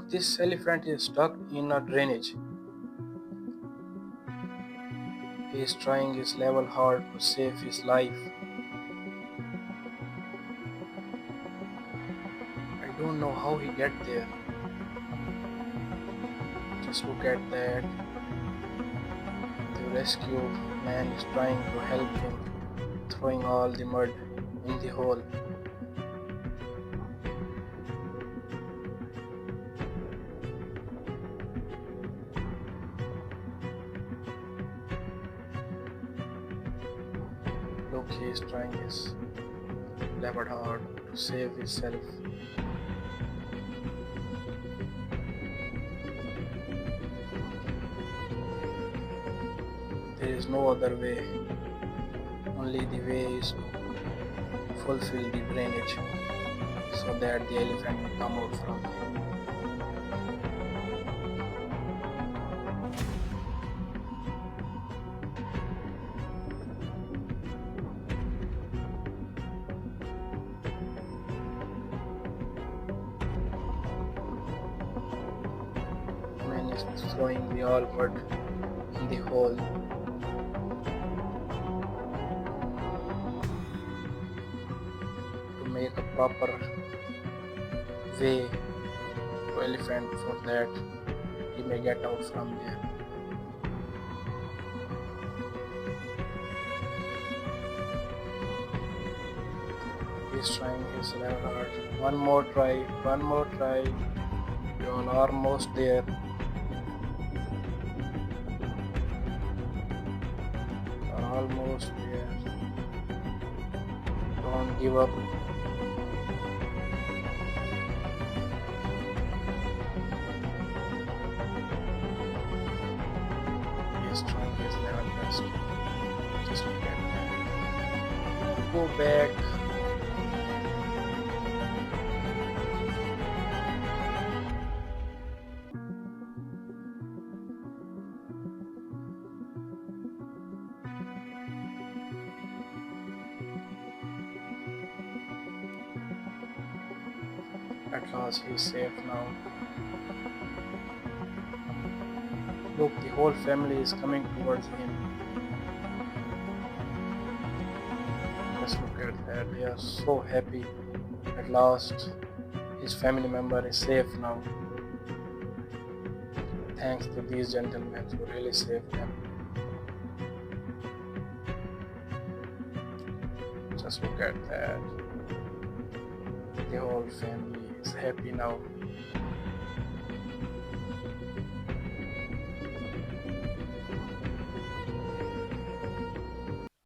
Look, this elephant is stuck in a drainage. He is trying his level hard to save his life. I don't know how he get there. Just look at that. The rescue man is trying to help him, throwing all the mud in the hole. Look, he is trying his level hard to save himself. There is no other way. Only the way is to fulfill the drainage so that the elephant will come out from there. Man is throwing the all mud in the hole. To make a proper way to elephant for that he may get out from there. He's trying his level hard. One more try, one more try. You're almost there. You're almost there. Don't give up. He's trying his level best. Just look at that. Go back. At last he's safe now. Look, the whole family is coming towards him. Just look at that. They are so happy. At last his family member is safe now. Thanks to these gentlemen who really saved them. Just look at that. The whole family is happy now.